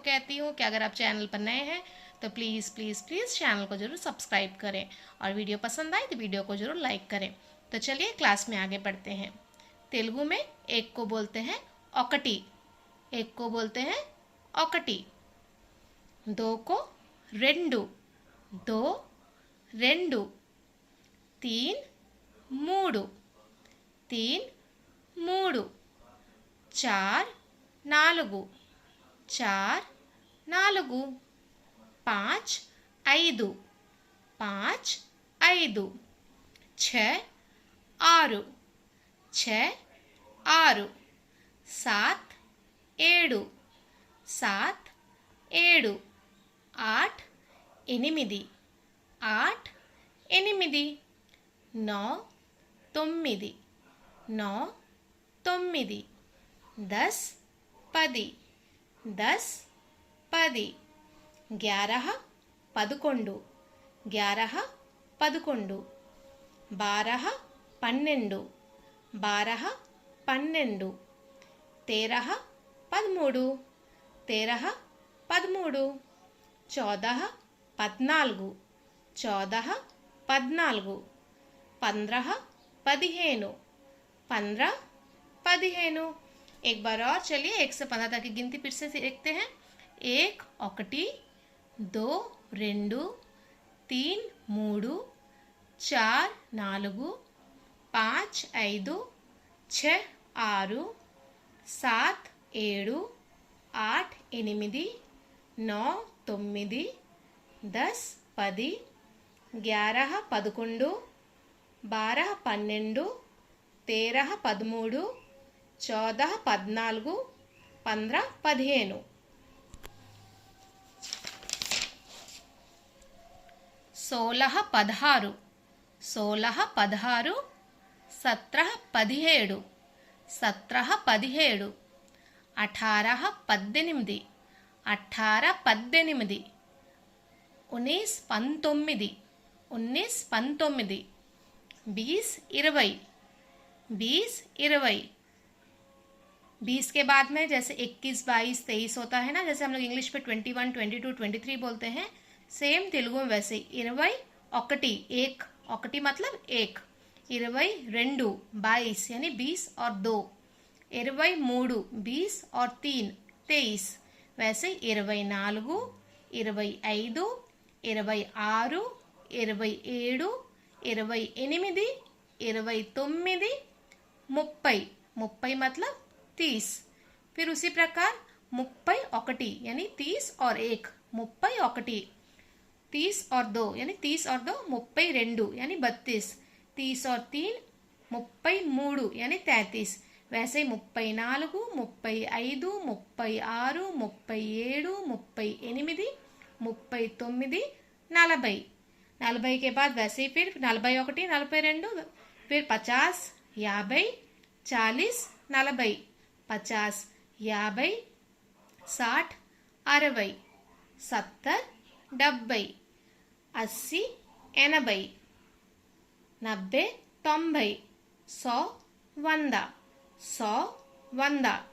कहती हूँ कि अगर आप चैनल पर नए हैं तो प्लीज़ प्लीज़ प्लीज़ चैनल को ज़रूर सब्सक्राइब करें और वीडियो पसंद आए तो वीडियो को ज़रूर लाइक करें। तो चलिए क्लास में आगे बढ़ते हैं। तेलुगु में एक को बोलते हैं ఒకటి, एक को बोलते हैं ఒకటి। दो को రెండు, दो రెండు। तीन మూడు, तीन మూడు। चार నాలుగు, चार నాలుగు। पाँच ఐదు, पाँच ఐదు। छः ఆరు, छः ఆరు। सात ఏడు, सात ఏడు। आठ ఎనిమిది, आठ ఎనిమిది। नौ తొమ్మిది, नौ తొమ్మిది। दस పది, दस పది। ग्यारह పదకొండు, ग्यारह పదకొండు। बारह పన్నెండు, बारह పన్నెండు। तेरह పదమూడు, तेरह పదమూడు। चौदह పద్నాలుగు, चौदह పద్నాలుగు। पंद्रह పదిహేను, पंद्रह పదిహేను। एक बार और चलिए 1 से 15 तक की गिनती फिर से देखते हैं। एक ఒకటి, दो రెండు, तीन మూడు, चार నాలుగు, पाँच ఐదు, छः ఆరు, सात ఏడు, आठ ఎనిమిది, नौ తొమ్మిది, 10 పది, 11 పదకొండు, 12 పన్నెండు, 13 పదమూడు, 14 పద్నాలుగు, 15 పదిహేను। 16 పదహారు, 16 పదహారు। 17 పదిహేడు, 17 పదిహేడు। 18 పద్దెనిమిది, 18 పద్దెనిమిది। 19 పంతొమ్మిది, 19 పంతొమ్మిది। 20 20, 20 20। 20 के बाद में जैसे 21 22 23 होता है ना, जैसे हम लोग इंग्लिश में 21 22 23 बोलते हैं, सेम तेलुगु में वैसे 21 एक, ఒకటి मतलब एक। 22 22 यानी 20 और 2। 23 20 और 3 23। वैसे 24 25 26 27 28 29 30। 30 मतलब 30। फिर उसी प्रकार 31 यानी 30 और 1 31। 30 और 2 यानी 30 और 2 32 यानी 32। 30 और 3 33 यानी 33। वैसे 34 35 36 37 38 39 40। 40 के बाद वैसे ही फिर 41 42, फिर 50 50 40 40। 50 50 60 60 70 70 80 80 90 90 100 100 100